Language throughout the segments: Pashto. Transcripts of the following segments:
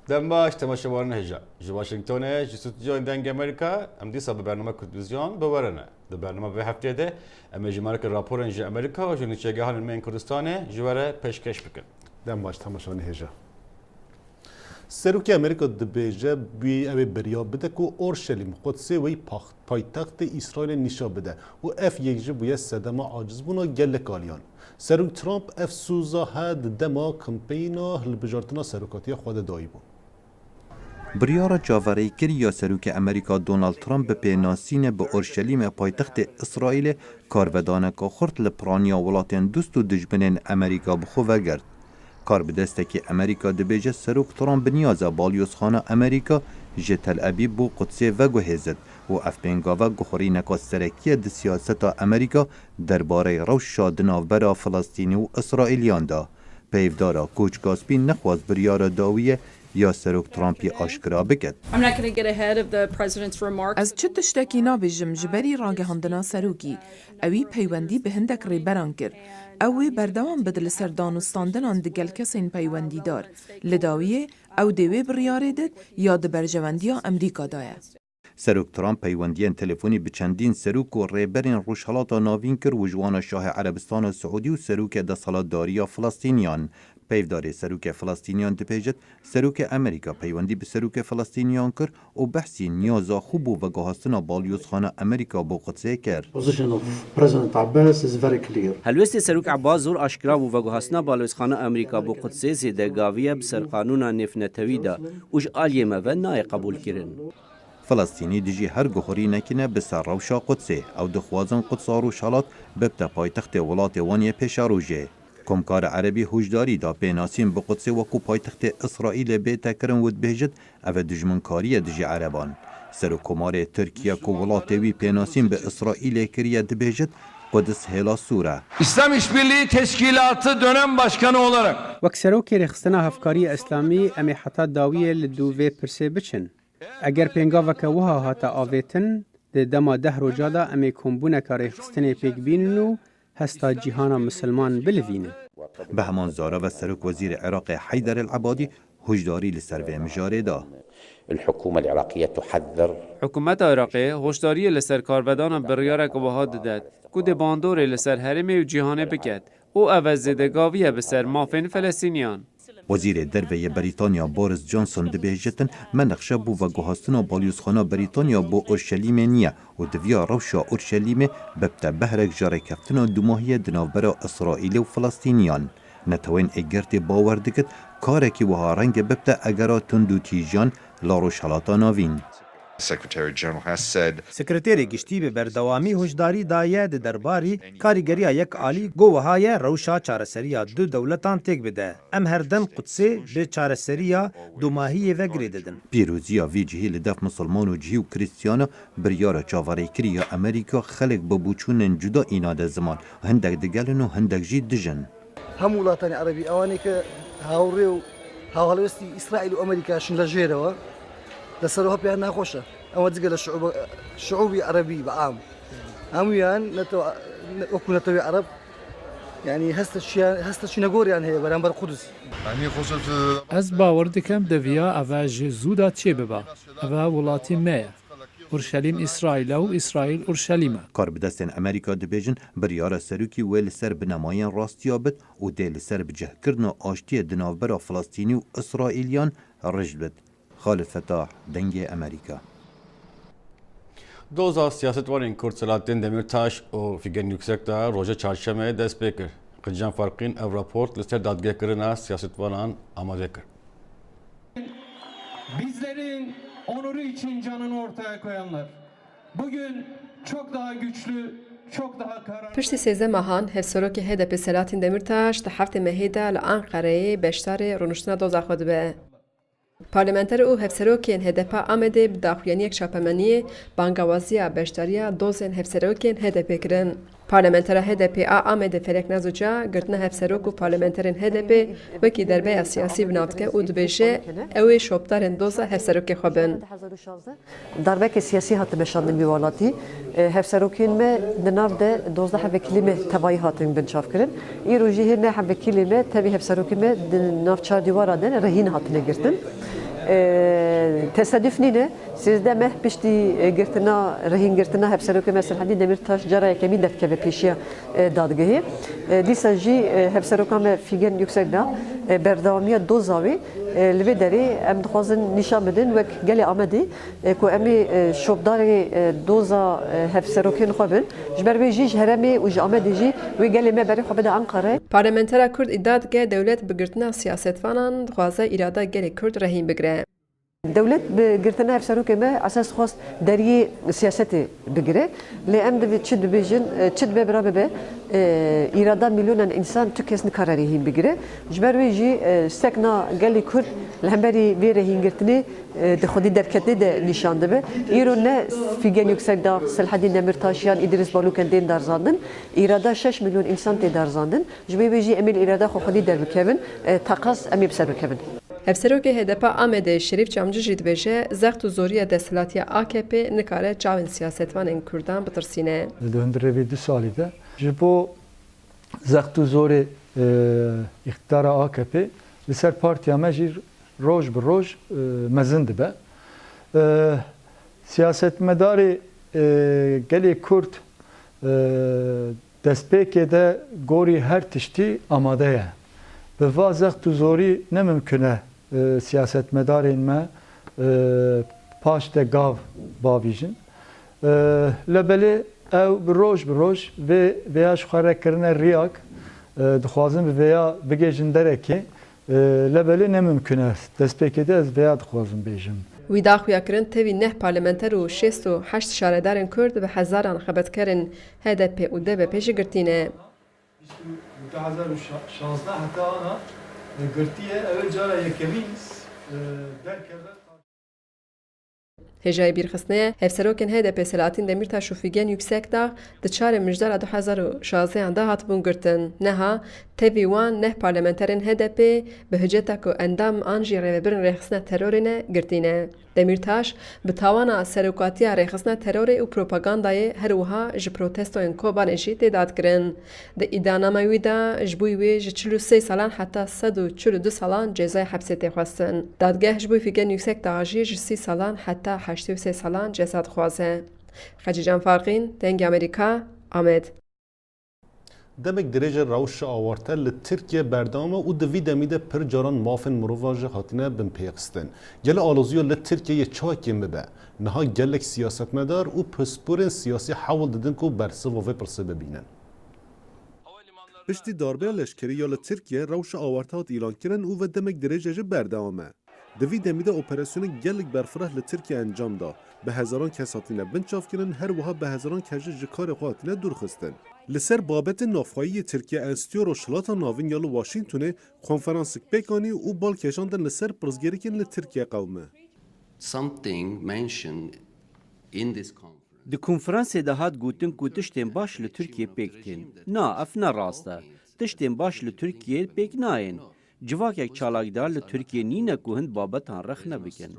دم باش تماشاوان هجا جي واشنطن جي استوديو دنگ امریکا ام دیسا به برنامه تلویزیون بورنه ده برنامه به هفته ده ام جمارک راپورن جی امریکا و جنوب چگاهان من کردستان جواره پیشکش بکن دم باش تماشاوان هجا سروک امریکا دبیجه بی اوی بریا بده که اورشلیم قدسی وی پایتخت اسرائیل نشا بده و اف یکجه بویه صدمه عاجز بونا گل کالیان سروک ترامپ اف سوزا هد دما کمپینا هلبجارتنا سروکاتی خود دایی بون بریارا جاوری کری یا سروک امریکا دونالد ترامپ به پیناسین به اورشلیم پایتخت اسرائیل کارودانه که خورد لپرانیا ولاتین دوست و دجبنین امریکا بخو وگرد. کار به دسته که امریکا دبیجه سروک ترامپ بنیازه بالیوزخانه امریکا جه تل ابیب بو قدسه و گوهزد و افبینگاوه گخوری نکاس سرکیه ده سیاستا امریکا درباره روش شادناوبرا فلسطینی و اسرائیلیان دا. پیفدارا کوچ گاسپی نخواست بریار داویه یا سروک ترامپی آشکرا بکد. از چه تشتکی نابجم جبری راگهاندنا سروکی اوی پیوندی به هندک ریبران کر اوی بردوان بدل سردانستاندنان دگل کسین پیوندی دار لداویه او دوی بریاره دد یا دبرجواندیا امریکا دایه. سروک ترامپ پیوندیان تلفنی به چندین سروک و ریبرین روشهلاتا ناوین کر و جوان شاه عربستان سعودی و سروک دسالتداری فلسطینیان. پیفداری سروک فلسطینیان دپیجد سروک امریکا پیوندی به سروک فلسطینیان کر و بحثی نیازا خوب و گاهستنا بالیوزخانه امریکا با قدسه کرد. هلوست سروک عباس زور آشکرا و گاهستنا بالیوزخانه امریکا با قدسه زیدگاویه بسر قانون نفنتوی دا اوش آلیه مو نای قبول کرن. فلسطینی دیجی هر گخوری نکنه به سر روشا قدسه او دخوازن قدس روشالات ببتا پایتخت ولات وانیه پیشاروجه. کمکار عربی هوشداری دا پیناسین به قدس وکو پایتخت اسرائیل بیتا کرن ود بهجد او دجمنکاری دجی عربان. سروکمار ترکیه که ولاتوی پیناسین به اسرائیل کریه دبهجد قدس هلا سوره. İslam İşbirliği Teşkilatı dönem başkanı olarak وەکسەرۆکی ڕێخستنە هەفکاری ئەسلامی ئەمێ حتا داویە لە دووێ پرسێ بچن. ئەگەر پێنگاوەکە وها هاتە ئاوێتن دەما 10 ڕۆژادا ئەمێ کۆمبوونەکە ڕێخستنێ پێکبینن و هستا جیهانا مسلمان بلوینه. به همان زاره و سروک وزیر عراق حیدر العبادی هشداری لسر و مجاره دا. الحكومة العراقية تحذر حکومت عراقی هشداری لسر کاربدان بریار گواها داد کود باندور لسر هرمی و جیهانه بکد او عوض زدگاویه بسر مافین فلسطینیان. وزیر دروی بریتانیا بوریس جانسون دبیجتن من نقشه بو و گوهستنا بالیوزخانه بریتانیا بو اورشلیم نیه و دویا روشا اورشلیم ببتا بهرک جاره کفتنا دوماهی دناوبرا اسرائیل و فلسطینیان. نتوین اگرت باور دکت کارکی وها رنگ ببتا اگرا تندو تیجان لاروش حالاتا ناوین. سکرتری گشتی به بردوامی هشداری دایه ده درباری کاریگریا یک عالی گوههای روشا چارسریا دو دولتان تک بده ام هر دم قدسی به چارسریا دو ماهی وگری ددن. پیروزیا وی جهی لدف مسلمان و جهی و کریستیانا بریار چاوری کریا امریکا خلق ببوچونن جدا ایناد زمان و هندک دگلن و هندک جی دجن. هم ولاتانی عربی اوانی که هاوری و هاوالوستی اسرائیل و امریکا شن لجیره و دسروها بيان ناقوشة أما تقول الشعوبي عربي بعام هميان نتو أكون نتوي عرب يعني هست شي نقول يعني هي برانبر قدس يعني خصوص از باور دکم دویا اواج زودا چه ببا اوا ولاتی ما اورشلیم اسرائیل و اسرائیل اورشلیم. کار بدستن امریکا دبیجن بریار سروکی ویل سر بنمایان راستیابد و دل سر بجه کردن آشتی دناوبر فلسطینی و اسرائیلیان رجل خالد فتاح دنگ امریکا. دوزا siyasetvarên Kurd Selahattin Demirtaş û Figen Yüksek da roja çarşemê dest pê kir. Qîjan farqîn ev raport li ser dadgehkirina siyasetvanan amade kir. Bizlerin onuru için canını ortaya koyanlar. Bugün çok daha güçlü, çok daha kararlı. Piştî sêze mehan hevserokê HDP Selahattin Demirtaş di heftê mehê de li Enqereyê beşdarê rûniştina doza xwe dibe. پارلمانتر او هفسروکین HDP آمده به داخلینی شاپمانی بانگوازی بشتری دوزن هفسروکین HDP کرن. پارلمانتر HDP آمده فرق نزوجا گرتن هفسروک و پارلمانترین HDP وکی دربه سیاسی بنابدکه او دبیجه اوی شوبدارن دوزا هفسروک خوبن. دربه که سیاسی هات بشاندن بیوالاتی هفسروکین ما دناف ده دوزده هفکلیمه تبایی هاتن بنشاف کرن. ای روزی هر نه هفکلیمه تبی هفسروکین ما دناف چار دیوارا دن رهین هاتن گرتن. تصادف نینه سیزده مه پشتی گرتنا رهین گرتنا هفسروک مثل حدی دمیرتاش جرای کمی دفت که پیشیا دادگاهی دیسا جی هفسروکام فیگن yüksek da berdavamiya dozavi li deri em dixwazin nîşan bidin wek gelê Amedê ku em ê şopdarê doza hevserokên xwe bin ji ber wê jî ji Herêmê û ji Amedê jî wê gelê me berê xwe bide Enqereyê. Parlamentera Kurd iddia dike dewlet bi girtina siyasetvanan dixwaze îrada gelê Kurd rehîn bigire. Devlet bi girtina hevserokê me esas xwast deriyê siyasetê bigire lê em divê çi dibêjin çi dibe bira bibe îrada milyonan insan tu kes nikare rehîn bigire ji ber wê jî stekna gelê Kurd li hemberî vê rehîngirtinê di xwedî derketê de nîşan dibe îro ne fîgen yüksek da Selhedîn Demirtaş yan İdris Baluken tên darzandin îrada 6 milyon insan tê darzandin ji vê jî em ê îrada xwe xwedî derbikevin taqas em ê bi ser bikevin. Hevserokê HDP Amedê Şerîf Camcı jî dibêje zext û zoriya desthilatiya AKP nikare çavên siyasetvanên Kurdan bitirsîne. Li hundirê du salî de ji bo zext û zorê îxtidara AKP li ser partiya me jî roj bi roj mezin dibe. Siyasetmedarê gelê Kurd destpêkê de gorî her tiştî amade ye. Bi va zext û zorî ne mimkün e siyasetmedarên me paş de gav bavîjin. Lebelê ew bi roj vê vêya ji xwe re kirine riyak dixwazin bi vêya bigêjin derekê lebelê ne mimkün e destpêkê de ez vêya dixwazim bêjim. Wî daxuya kirin tevî neh parlamenter û 68 şaredarên Kurd bi hezaran xebetkerên HDP û DBP jî girtîne. 2016 heta ana girtiye ev cara yekemîn derkeve. Hêjayê bîrxistnê hevserokên HDP Selahattin Demirtaş û Fîgen Yüksek da di çarê mijdara 2016 da hatibûn girtin. Neha tevî wan neh parlamenterên HDP bi hiceta ku endam an jî rêvebirin rêxistina terorê ne girtîne. Demirtaş bi tawana serokatiya rêxistina terorê û propagandayê her wiha ji protestoyên Kobanê jî têdat kirin. Di îddianameya wî de ji bo wê ji 43 salan heta 142 salan cezayê hepsê tê xwestin. Dadgeh ji bo Fîgen Yüksek da jî ji 30 salan heta 83 salan ceza dixwaze. Xecican Farqîn, Dengê Amerîka, Amed. Demek derece rewşa awarta li Tirkiye berdama û di vî demî de pir caran mafên mirovan jî hatine bin pêxistin. Gele aloziya li Tirkiyeyê çakê mibe. Niha gelek siyasetmedar û pisporên siyasî hewl didin ku bersiva vê pirsê bibînin. Piştî darbeya leşkerî li Tirkiye rewşa awarta hat îlankirin û ve demek derece jî berdewam e. Di vî demî de operasyonên gelek berfireh li Tirkiye encam da. Bi hezaran kes hatine bin çavkirin her wiha bi hezaran kes jî ji karê xwe hatine dûrxistin. Li ser babetên navxwayiyê Tirkiye Enstitûya Rojhilata Navîn ya li Washingtonê konferansek pêkanî û balkêşandin li ser pirsgirêkên li Tirkiye qewme. Di konferansê de hat gotin ku tiştên baş li Tirkiye pêk tên. Na, ev ne rast e. Tiştên baş li Tirkiye pêk nayên. Civakek çalakdar li Tirkiye nîne ku hin babetan rex nebikin.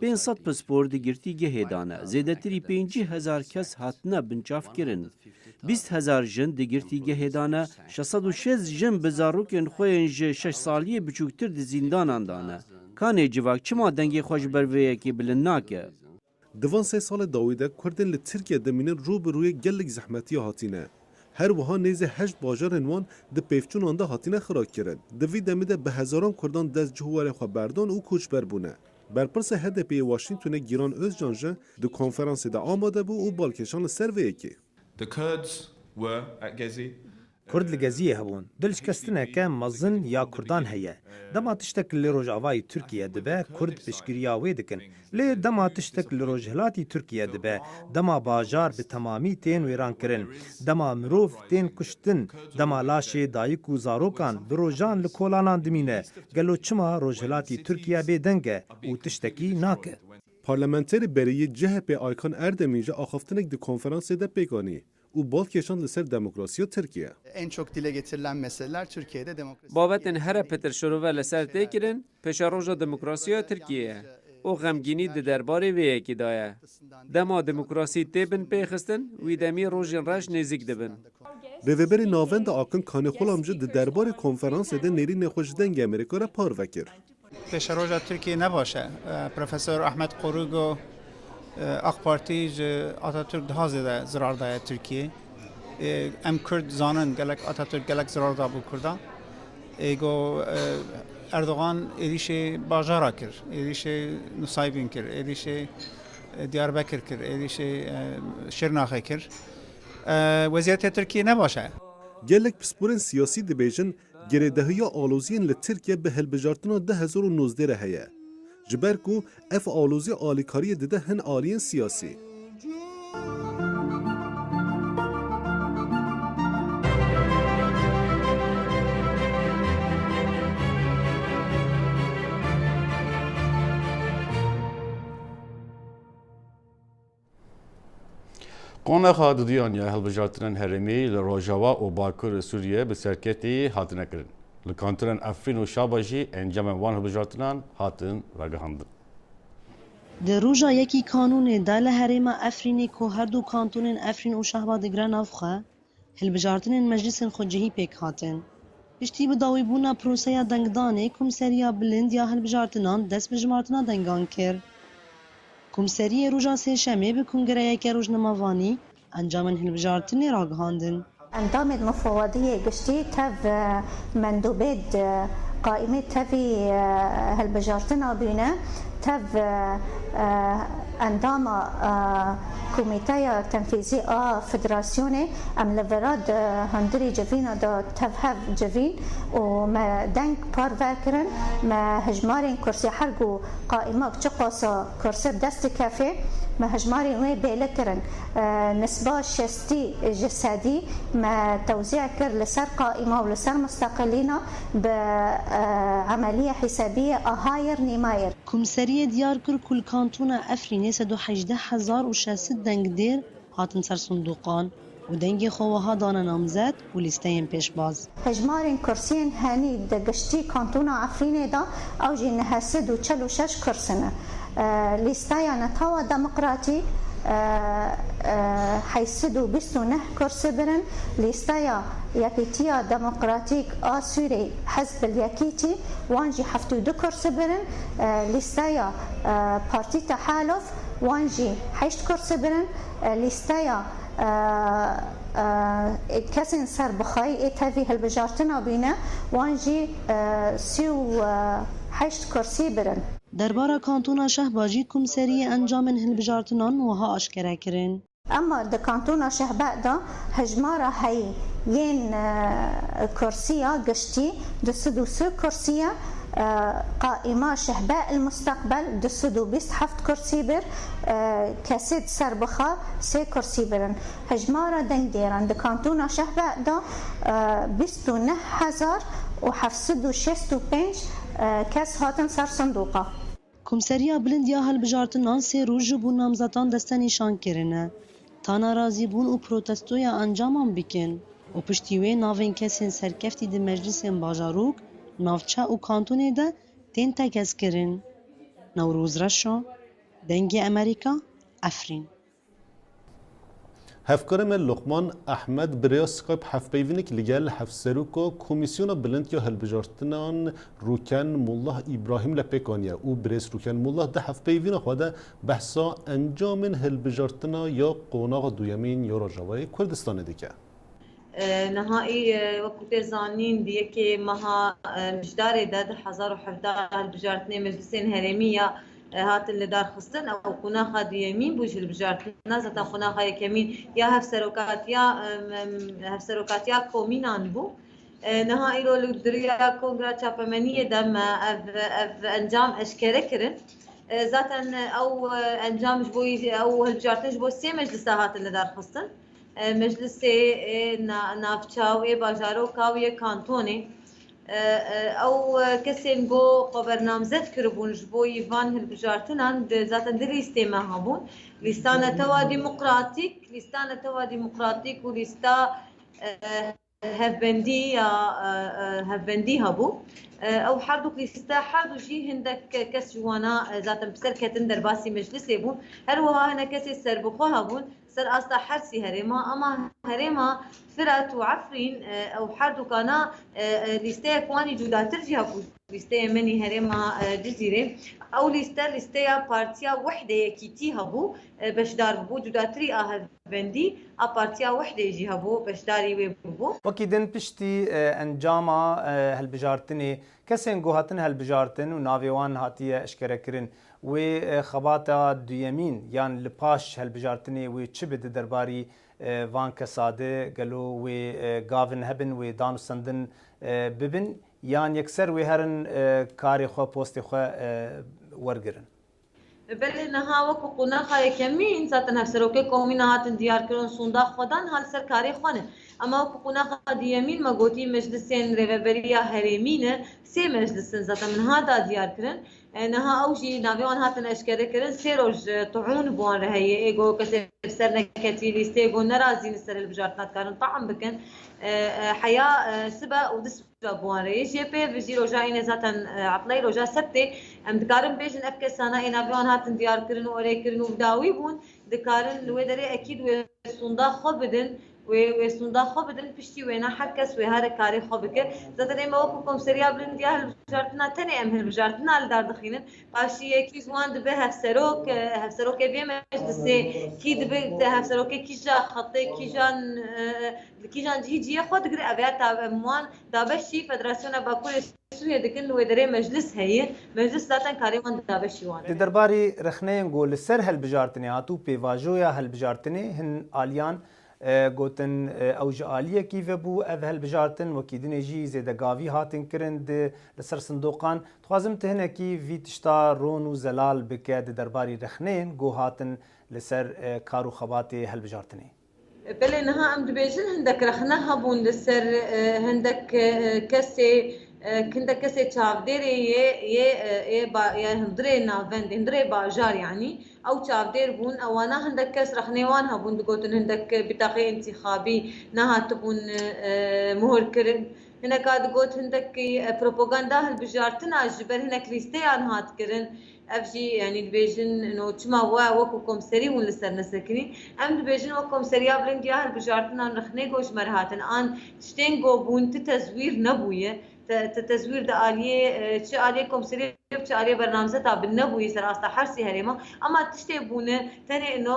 500 pispor di girtîgehê dane. Zêdetirî 50,000 kes hatine binçavkirin. 20,000 jin di girtîgehê dane. 606 jin bi zarokên xwe yên ji 6 saliyê biçûktir di zîndanan dane. Kanê civak çima dengê xwe ji ber vê yekê bilind nake? Divan sê salê dawî de Kurdên li Tirkiye demînin rû bi rûyê gelek zehmetiya hatine. Her wiha nêzê heşt bajarên wan di pêvçûnan de hatine xirakirin. Di vî demê de bi hezaran Kurdan dest ji huwarê xwe berdan û koçber bûne. Berpirsa HDP'yê Washingtonê Gîran Özcan jî di konferansê de amade bû û balkêşan li ser vê yekê. Kurd li geziyê hebûn, dilşkestineke mezin ya Kurdan heye. Dema tiştek li Rojavayê Tirkiye dibe, Kurd piştgiriya wê dikin. Lê dema tiştek li Rojhilatê Tirkiye dibe, dema bajar bi temamî tên wêrankirin. Dema mirov tên kuştin, dema laşê dayîk û zarokan bi rojan li kolanan dimîne. Gelo çima Rojhilatê Tirkiye bêdeng e û tiştekî nake. Parlamenterê beriyê CHP Aykan Erdemî ji axaftinek di konferansê de pêkanî. û balkêşan li ser demokrasiya Tirkiye. En çok dile getirilen meseleler Türkiye'de demokrasi. Babetên here Peter şirove li ser tê kirin, pêşa roja demokrasiya Tirkiye. O xemgînî di derbarê vê yekê da ye. Dema demokrasî tê bin pêxistin, wî demî rojên reş nêzik dibin. Rêveberê navenda Akın Kanêxwelam jî di derbarê konferansê de nêrînê xwe ji dengê Amerîka re parve kir. پیشروژا ترکیه نباشه. پروفسور احمد قروگو اخ پارتی آتاتورک ده زده زرار دای ترکیه ام کرد زانن گلک آتاتورک گلک زرار دا بو کردان ایگو اردوغان ایریش باجارا کر ایریش نصایبین کر ایریش دیاربکر کر ایریش شرناخه کر وضعیت ترکیه نباشه. gelek pisporên siyasî dibêjin girêdehiya aloziyên li Tirkiye bi hilbijartina 2019 re heye. Ji ber ku ev alozî alîkariyê dide hin aliyên siyasî. Qonaxa dudiyaniya hilbijartinên herêmî li Rojava û Bakurê Sûriyê bi serketî hatine kirin. Li kantonên Efrîn û Şaba jî encamên wan hilbijartinan hatin ragihandin. Di roja yekî kanûnê de li herêma Efrînê ku her du kantonên Efrîn û Şahba digire nav xwe, hilbijartinên meclisên xwecihî pêk hatin. Piştî bi dawîbûna proseya dengdanê, Komseriya Bilind ya hilbijartinan dest bi jimartina dengan kir. Komseriyê roja sêşemê bi kongreyeke rojnamavanî encamên hilbijartinê ragihandin. اندام المفوضية قشتي تف مندوبيد قائمة تفي هالبجارتنا بينا تف اندام كوميتايا تنفيذي فدراسيوني ام لفراد هندري جفينا دا تفهف جفين وما دنك بار فاكرن ما هجمارين كرسي حرقو قائمة بچقوصا كرسي بدست كافي ما هجماري وي بيلكرن نسبة شستي جسدي ما توزيع كر لسر قائمة ولسر مستقلين بعملية حسابية أهاير نيماير. Komseriye diyar kir kul kantona Efrînê 18600 dengdêr hatin ser sunduqan û dengê xwe wiha dane namzet û lîsteyên pêşbaz. هجمارين كرسيين هاني دقشتي كانتونا عفريني دا أو جي نهسد وچلو شش كرسنا ليستايا نتاوى ديمقراطي حيسدو بستو نه كرسي برن ليستايا ياكيتيا ديمقراطيك سوري حزب الياكيتي وانجي حفتو دو كرسي برن ليستايا بارتي تحالف وانجي حيشت كرسي برن ليستايا كسن سر بخاي اتهفي هالبجارتنا بينا وانجي سيو حيشت كرسي برن. Derbara kantona Şehbacî Komseriyê encamên hilbijartinan wiha aşkere kirin. اما د کانتونا شهباء دا هجمارة هي ين كرسية قشتي دسدو سو كرسية قائمة شهباء المستقبل دسدو بيست حفت كرسي بر كاسد سربخا سي كرسي برن هجمارة دنگديران د کانتونا شهباء دا بيستو نه هزار و حفصدو شستو پنج کس هاتن سر صندوقه. Komseriya Bilind ya hilbijartinan sê roj ji bo namzetan deste nîşan kirine. Narazîbûn û protestoya encaman bikin û piştî wê navên kesên serkeftî di meclisên bajarok, navçe û kantonê de tên tekezkirin. Newroz Reşa, dengê Amerîka, Efrîn. Hevkarê me Luqman Ehmed bi rêya Skype hevpeyvînek li gel Hevserûka Komîsyona Bilind ya Hilbijartinan Rûken Mullah İbrahîm li pêk aniye û birêz Rûken Mullah di hevpeyvîna xwe de behsa encamên hilbijartina ya qonaxa duyemîn ya Rojavayê Kurdistanê dike. نهایی وقت زانین دیگه که ماها مجدار داد 1017 البجارتنی مجلسین هرمیه هات اللي دار خستن او قناخه ديمين بوج البجارتنا نازتا قناخه يكمين يا هفسروكات يا كومينان بو نهایی رو لدريا كونغرا چاپمنيه دم اف انجام اشكره كرن ذاتا او انجام جبوي او البجارتن جبو سي مجلس هات اللي دار خستن مجلس نافچاوی باجاروکاوی کانتونی او کسین بو خبر نامزد کربون جبو یوان هلبجارتنان ذاتن در لیسته ما هبون لیستانه توا ديمقراطيك و لیستا هفبندی هبو او حردوك لیستا حردو جی هندك کس جوانا ذاتن بسر کتن در باسی مجلس بون هر وها هنا کسی سربخو هبون سر أصلا حرسي هريما أما هريما فرقت وعفرين أو حردو كانا ليستيا كواني جودا ترجيها بو ليستيا مني هريما جزيرة أو ليستيا بارتيا وحدة يكيتيها بو باش دار بو جودا تريقا هفبندي بارتيا وحدة يجيها بو باش داري ويبو وكيدن بشتي انجاما هالبجارتني كسين جوهاتن هالبجارتن ونافيوان هاتيه اشكركرن وخباتا ديمين يعني لباش هالبجارتني وتشبد درباري وان كساده قالوا وغافن هبن ودانو سندن ببن يعني يكسر وهرن كاري خو بوستي خو ورقرن بل نها وكو قناخا يكمين ساتن هفسروكي كومينا هاتن ديار كرون سوندا خودان هال سركاري خوانه اما وكو قناخا ديمين ما قوتي مجلسين ريفبريا هريمينه سي مجلسين زاتا من هذا ديار كرن نها اوجي نافيون هاتن اشكره كرن سيروج طعون بوان رهي ايغو كسر سرنا كتي ليستيغو نرازين سر البجارتنا كارن طعم بكن حياه سبا ودس بوان رهي جي بي فيجي رجا اين زاتا عطلي رجا سبتي ام دكارن بيجن افك سنه اين نافيون هاتن ديار كرن اوري كرن وداوي بون دكارن لو دري اكيد وسوندا خبدن وسوندا خو بدن پشتی وینا حکس و هر کاری خو بکه زاتن ما وکو کمسریا بلند یا هلبجارتنا تنی ام هلبجارتنا لدار دخینن پاشی یکی زوان دبه هفسروک بی مجلس کی دبه هفسروک کیجا خطه کیجان جی خود گره ابیات موان دابشی فدراسیون باکور سوریه دکن و دره مجلس هي مجلس زاتن کاری وان دابشی وان درباری رخنه گول سر هلبجارتنی هاتو پیواجویا هلبجارتنی هن آلیان گوتن اوج عالیه کیف بو اف هلبجارتن وکیدن جی زیده گاوی هاتن کرند لسر صندوقان خوازم تهنه کی ویتشتا رون و زلال بکه درباری رخنین گو هاتن لسر کارو خبات هلبجارتنی بله نها ام دبیجن هندک رخنه هبون لسر هندک کسی كندا كسي تشافديري يا هندري نافند هندري باجار يعني او تشافدير بون او انا هندك كس رخنيوان هبون دقوتن هندك بطاقه انتخابي نها تبون مهر كرن هناك دقوت هندك بروباغندا هالبجارتنا جبر هناك ليستيان هات كرن افجي يعني البيجن انه تما وكو كومسري ون لسر نسكني ام البيجن وكومسريا بلند يا هالبجارتنا رخني جوش مرهاتن ان تشتين جو بون تزوير نبويه تزوير ده آلية شو آلية كومسرية شو آلية برنامجها تابع نبوي سر أصلا حرسي هريمة أما تشتبونه تاني إنه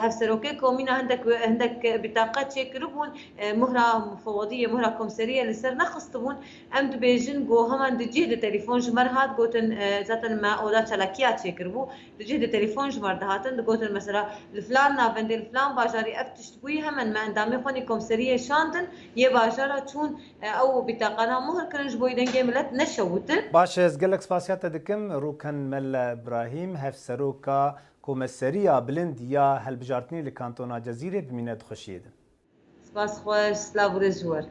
هفسروكي كومينا عندك بطاقة شكربون مهرة مفوضية مهرة كومسرية لسر نخصتبون أم دبيجن جو هم عند جهة تليفون جمرهات قوتن ذاتن ما أولا شلاكيات شكربو جهة تليفون جمردهاتن قوتن مثلا الفلان نافند الفلان باجاري أفتشتبوي هم ما عندامي خوني كومسرية شانتن يباجرها تون أو بطاقة مهر كرن باش از گلک سپاسیات دکم روکن مل ابراهیم هفسروکا کومسریا بلند یا هلبجارتنی لکانتونا جزیره بمینت خوشید سپاس خوش سلاو رزور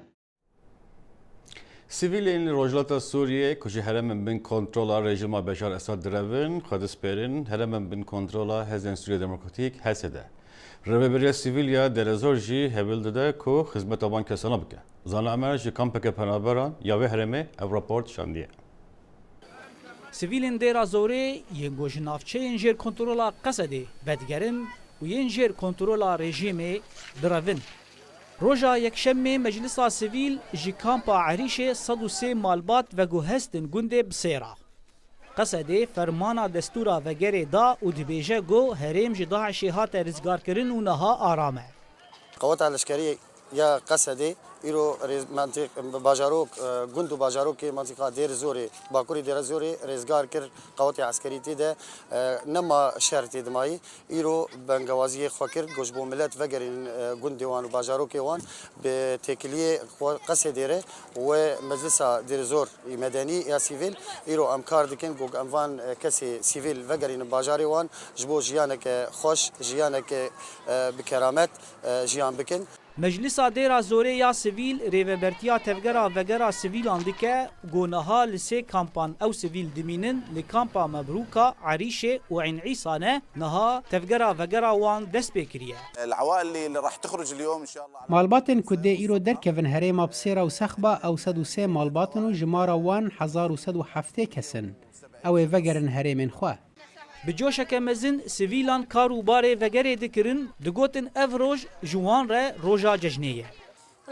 سیویلین روجلاتا سوریه کجی هرم بین کنترل رژیم بشار اسد درون خودس پرین هرم بین کنترل هزین سوریه دموکراتیک هسته رهبری سیویلیا در زورجی هبل داده کو خدمت آبان کسانا بکه زن امرش کمپک پناهبران یا به هرمه او راپورت شاندیه سیویلین در زوری ینگوش نافچه ینجر کنترل قصده بدگرن و ینجر کنترل رژیم درون روژا یکشنبه مجلس سیویل جی کامپا عریش 103 مالبات و گوهستن گنده بسیرا قصده فرمانا دستورا وگره دا و دبیجه گو هریم جداعشی هات رزگار کرن و نها آرامه قوات العسكرية يا قصدي إيرو منطق باجاروك جندو باجاروك منطقة دير زوري باكوري دير زوري رزقار كر قوات العسكرية ده نما شرطي دمائي إيرو بنجوازية خاكر جوجبو ملت وجرين جندوان وباجاروك وان بتكلية قصديره ومجلس دير زور مدني يا سيفيل إيرو أمكار دكين جوج أموان كسي سيفيل وجرين باجاري وان جبو جيانك خوش جيانك بكرامات جيان بكن مجلس ديرا زوري يا سيفيل ريفبرتيا تفجرا وجرا سيفيل عندك جونها لسي كامبان او سيفيل دمينن لكامبا مبروكا عريشه وعين عيسانه نها تفجرا وجرا وان دسبيكريا العوائل اللي راح تخرج اليوم ان شاء الله مالباتن كدي ايرو دركفن هريما بسيرا وسخبه او 103 مالباتن وجمارا وان 1107 كسن او وجرن هريمن خوا bi coşeke mezin sivîlan kar û barê vegerê dikirin digotin ev roj ji wan re roja cejnê ye.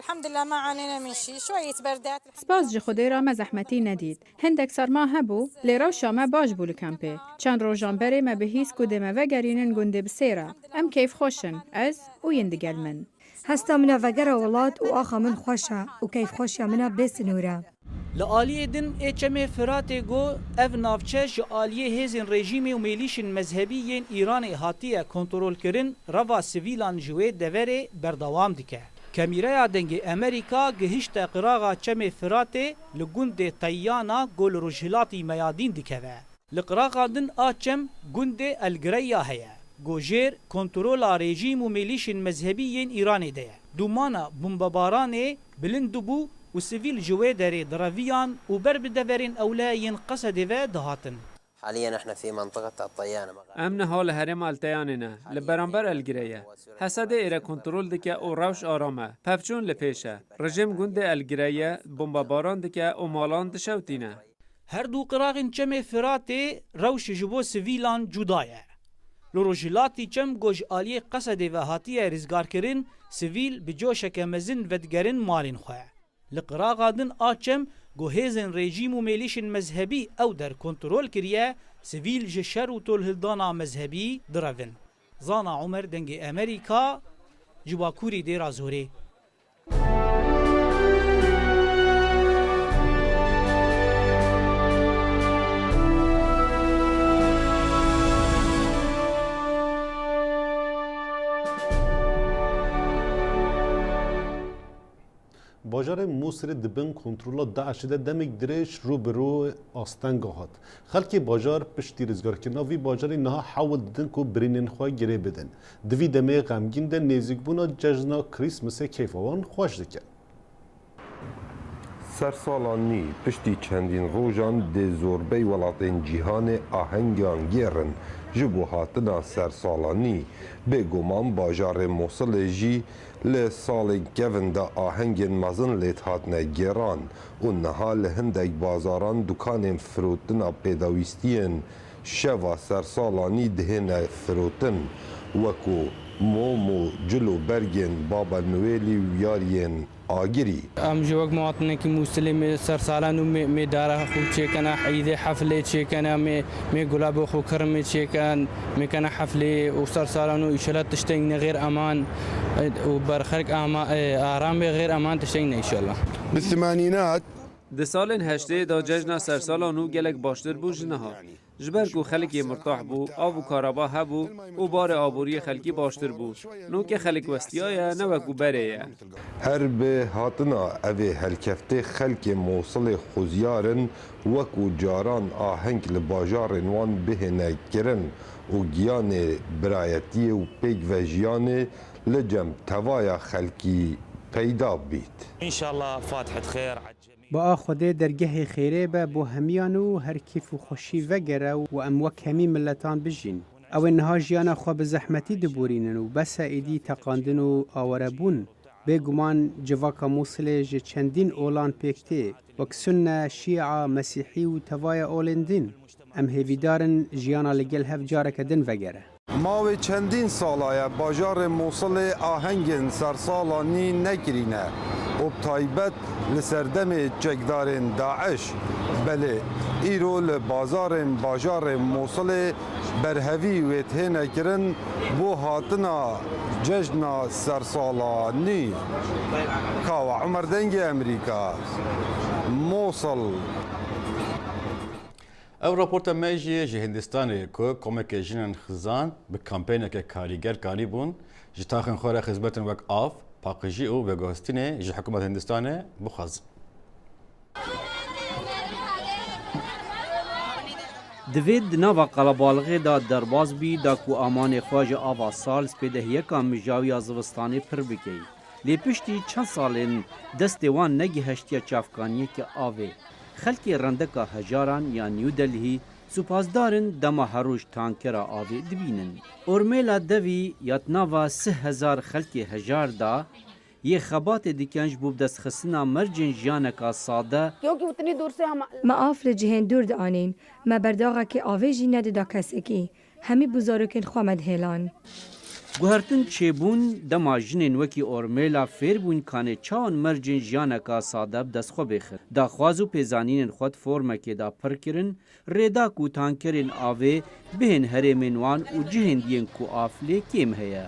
الحمد لله ما عانينا من شيء شوية بردات سپاس جی خودی را ما زحمتی ندید هندک سرما هبو لیروشا ما باش بول کمپه چند روزان بری ما بهیس کده ما وگرینن گنده بسیرا ام کیف خوشن از و یندگل من هستا منا وگره ولاد و آخا من خوشه و کیف خوشیا منا بسنوره لآلیه دن اچم فرات گو اف نافچه جآلیه هزین رژیمی و میلیشن مذهبی ین ایران هاتیه کنترول کرن روا سیویلان جوی دوره بردوام دیکه. کمیریا دنگ امریکا گهشت قراغا چم فراته لگوند تیانا گل رجلاتی میادین دیکه لقراغا دن آچم گوند الگریا هیا گوجر کنترول رژیم و میلیشن مذهبی ین ایران ده دومانا بمباران بلند بو و سیویل جوی دری دراویان و بر بدورین اولاین قصد و دهاتن حاليا نحن في منطقة الطيانة امن حال هرم التياننا لبرانبر الجريه حسد ایره کنترل دکه او روش آرامه پفچون لپیشه رژیم گوند الجريه بمباران دکه او مالان دشوتینه هر دو قراغین چم فراته روش جبو سیویلان جدایه لروجلاتی چم گوج آلی قصد و هاتیه رزگار کرن سیویل بجوشک مزن ودگرن مالین خواه لقراغا دن آچم گوهیزن رژیم و میلیشن مذهبی او در کنترول کریه سیویل جشر و تولهدانا مذهبی درون زانا عمر دنگ امریکا جواکوری دیرا زوری باجار موصل دبن کنترل داعش ده دمک درش رو برو آستان گهات خلکی باجار پشتی رزگار کردن وی باجاری نها حاول دن کو برینن خواه گره بدن دوی دمه غمگین ده نزدیک بونا جشن کریسمس کیفوان خوش دکن سرسالانی پشتی چندین روزان ده زوربی ولاتین جیهان آهنگان گیرن جبو هاتنا سرسالانی به گمان باجار موصل جی ل سال گوند آهنگ مزن لیت هاتنه گیران و نها لهندک بازاران دکان فروتن پیداویستین شوا سرسالانی دهنه فروتن وکو مومو جلو برگن بابا نویلی و یارین آگری ام جوک مواطنه کی مسلم سرسالانو می داره خو چیکنه عید حفله چیکنه می گلاب خو کرم چیکن میکنه حفله و سرسالانو اشارت تشتین غیر امان و برخرق آرام غیر امان تشتین ان شاء الله بالثمانينات ده سالن هشته دا جشن سرسالانو گلک باشتر بو جنها جبر کو خلکی مرتاح بو آب و کارابا هبو و بار آبوری خلکی باشتر بو نو که خلک وستیایه نوکو بره هر به هاتنا اوی هلکفته خلک موصل خوزیارن وکو جاران آهنگ لباجار وان بهنه کرن و گیان برایتی و پیگ و جیان لجم توایا خلکی پیدا بیت انشالله فاتحه خیر با خودی درگه خیره به بو همیان و هر کیف و خوشی وگره و ام وک همی ملتان بجین او انها جیانا خو به زحمتی دبورینن و بس ایدی تقاندن و آوربون به گمان جواکا موصل ج چندین اولان پیکته وک سنه شیعه مسیحی و توای اولندین ام هیویدارن جیانا لگل هف جارک دن وگره ماوی چندین سالایه باجار موصل آهنگن سرسالانی نگرینه و تایبت لسردم چکدارن داعش بله ایرو لبازارن باجار موصل برهوی و تهنه کرن بو هاتنا جشن سرسالانی کاو عمر دنگ امریکا موصل او راپورت ماجی جه هندستان کو کمک جنن خزان به کمپین که کاریگر کاری بون جتاخن خور خدمت وک آف پاکجی او به گوستینه جه حکومت هندستان بخواز دوید نوا قلبالغی دا درباز بی دا کو آمان خواج آوا سال سپیده یکا مجاوی آزوستانی پر بکی لی پشتی چند سالین دست وان نگی هشتیا چافکانی که آوه خلکی رندکا هجاران یا نیو دلهی سپاسدارن دما هروش تانکرا آوی دبینن. ارمیلا دوی یاد نوا 3000 خلکی هجار دا یه خبات دیکنج بوب دست خستنا مرجن جیانکا ساده ما آف لجهن دور دانین ما برداغا که آویجی نددا کسکی همی بزارکن خوامد هیلان گوهرتن چێبوون دەما ژنên wekî ormêla fêrbûn kanê çawan mercên jiyaneka sade bi destxwe bêxir. Daxwaz û pêzanînên xwe formekê da pir kirin, rêda ku tankerên avê bihên herêmên wan û cihên diyên ku av lê kêm heye.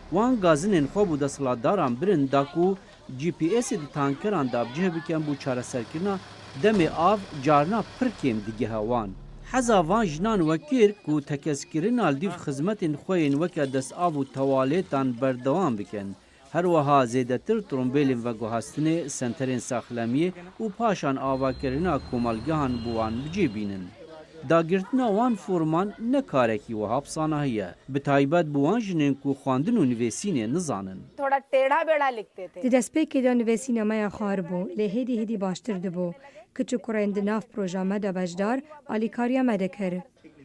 Wan gazinên xwe bû desthilatdaran birin da ku GPSê di tankeran da bicih bikin bû çareserkirina demê av carna pir kêm digehe wan. Heza van jinan wekir ku tekeskirina dîv xizmetên xwe yên weke destav û tewalêtan berdewam bikin. Her wiha zêdetir trombêlên veguhastinê, senterên saxlemiyê û paşan avakirina komelgehan bi wan bicêbînin. Dagirtina wan forman ne karekî wiha pisana heye. Bi taybet bi wan jinên ku xwandin û nivêsînê nizanin. Di destpêkê de nivêsînameya xwar bû, lê hêdî hêdî baştir dibû. Küçük kurên di nav proja me de bejdar, alîkariya me dikir.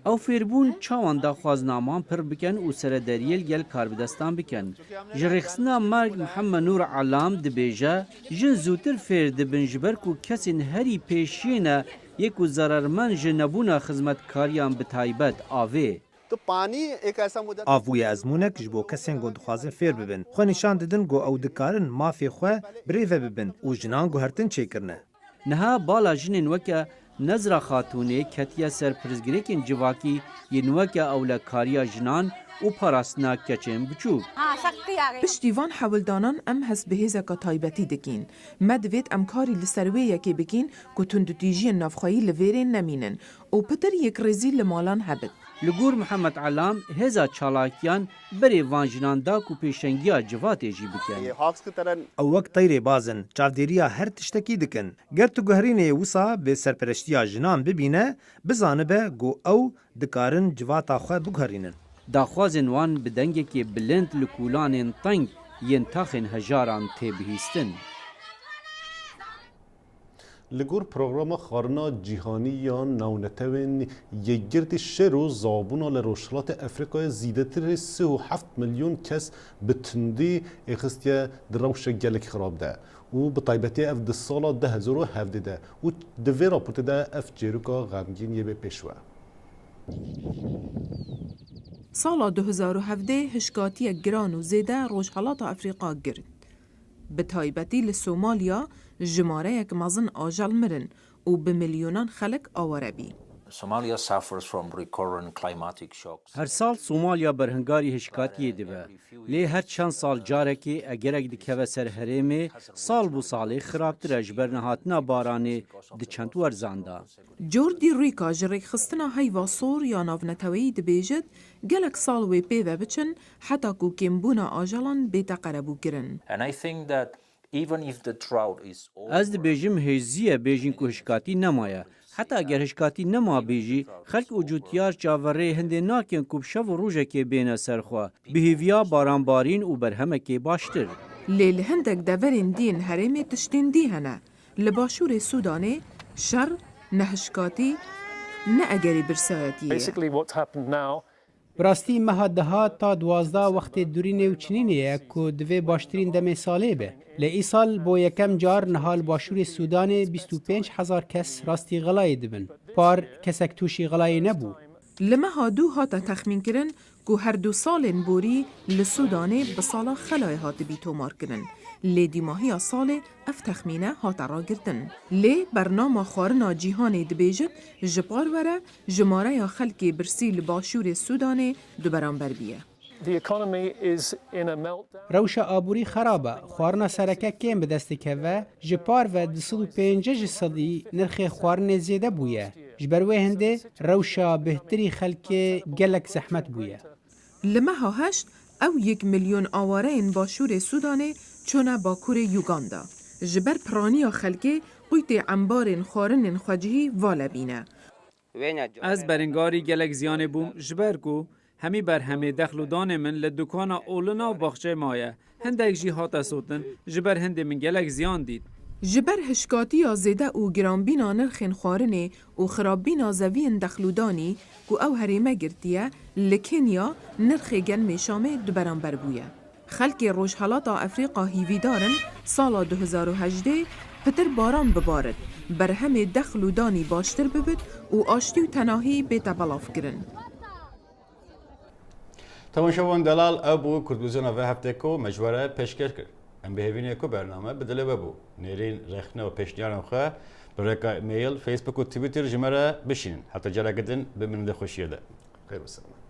Ew fêrbûn çawan daxwaznaman pir bikin û serederiyê gel karbidestan bikin. Ji rêxistina merg Mihemed Nur Alam dibêje, jin zûtir fêr dibin ji ber ku kesên herî pêşîne yê ku zerermend ji nebûna xizmetkariyan bi taybet avê. Avûya ezmûnek ji bo kesên got dixwazin fêr bibin. Xwe nîşan didin got ew dikarin mafê xwe birêve bibin û jinan guhertin çêkirine. Niha bala jinên weke Nezra Xatûnê ketiye ser pirzgirêkên civakî yên weke ewlekariya jinan û parastina keçên biçûk. Piştî van hewildanan em hezbihêzeka taybetî dikin. Me divêt em karî li ser wê yekê bikin ku tundutîjiyên navxwayî li vêrên nemînin û pitir yekrêzî li malan hebit. Li gor Mihemed Alam hêza çalakiyan berê van jinan da ku pêşengiya civatê jî bikin. Ew wek teyrê bazin, çavdêriya her tiştekî dikin. Ger tu guherînê wisa bê serpereştiya jinan bibîne, bizanibe got ew dikarin civata xwe biguherînin. Daxwazên wan bi dengekê bilind li kûlanên teng yên taxên hejaran têbihîstin. Li gor programa xwarina cîhanî ya nawnetewên yekgirdî şer û zabûna li Rojhilatê Efrîqayê zîdetirê 3.7 milyon kes bi tundî êxistiye di rewşa gelekî xirab de û bi taybetî ev di sala 2017 de û di vê raportê de ev çêroka xemgîn yê bê pêşwe. Sala 2017 hişkatiyek giran û zêde Rojhilata Efrîqa girt. Bi taybetî li Somalya jimareyek mezin ajal mirin û bi milyonan xelek aware bî. Her sal Somalya berhingarî hişkatiyê dibe. Lê her çend sal carekê egerek dikeve ser herêmê, sal bû salê xirabtir e ji ber nehatina baranê di çend werzanda. Jordi Rîka ji rêxistina heyva sor ya navneteweyî dibêjit gelek sal wê pê ve biçin heta ku kêmbûna ajalan bêteqerebûkirin. Ez dibêjim hêziye bêjin ku hişkatî nemaye. Heta eger hişkatî nema bêjî, xelk û cûtiyar çaverê hindê nakin ku bi şev û rojekê bêne serxwe, bihêviya baranbarîn û berhemekê baştir. Lê li hindek deverên dîn herêmê tiştên dî hene. Li başûrê Sudanê şer ne hişkatî ne egerî birsayetî ye. Birastî meha dihat ta 12 wextê durînê û çinînê ye ku divê baştirîn demê salê be. Lê îsal bo yekem car niha li başûrê Sudanê 25,000 kes rastî xelayê dibin. Par kesek tûşî xelayê nebû. Li meha dû hata texmînkirin ku her du salên borî li Sudanê bi sala xelayê hatibî tomarkirin. Lê dîmahiya salê ev texmîne hata ragirtin. Lê bernama xwarina cîhanê dibêjit ji par were jimareya xelkê birsî li başûrê Sudanê du beramber bîye. Rewşa aborî xerab e, xwarina sereke kêm bi dest dikeve, ji par ve 250 sedî nirxê xwarinê zêde bûye. Ji ber wê hindê rewşa bihtirî xelkê gelek zehmet bûye. Li meha heşt ew 1 milyon awareyên başûrê Sudanê çûne bakurê Uganda. Ji ber piraniya xelkê qûytê embarên xwarinên xwecihî vale bîne. Ez beringarî gelek ziyanê bûm ji ber ku hemî berhemê dexlûdanê min li dukana olina û baxçê maye. Hindek jî hate sotin ji ber hindê min gelek ziyan dît. Ji ber hişkatiya zêde û giranbîna nirxên xwarinê û xirabîna zeviyên dexlûdanî ku ew herême girtiye, li Kenya nirxê gelmê Şamê du beramber bûye. خلکی روشهلاتا افریقا هیویدارن سالا 2018 پتر باران ببارد بر همه دخل و دانی باشتر ببید و آشتی و تناهی بیتا بلاف گرن. تماشاوان دلال ابو کردوزنا و هفته کو مجوره پیشکش کرد. ام بهوینه کو برنامه بدله ببو. نرین رخنه و پیشنیارم خواه برای ایمیل، فیسبوک و توییتر جمره بشین. حتی جرا گدن بمنده خوشیه ده. خیر بسیار.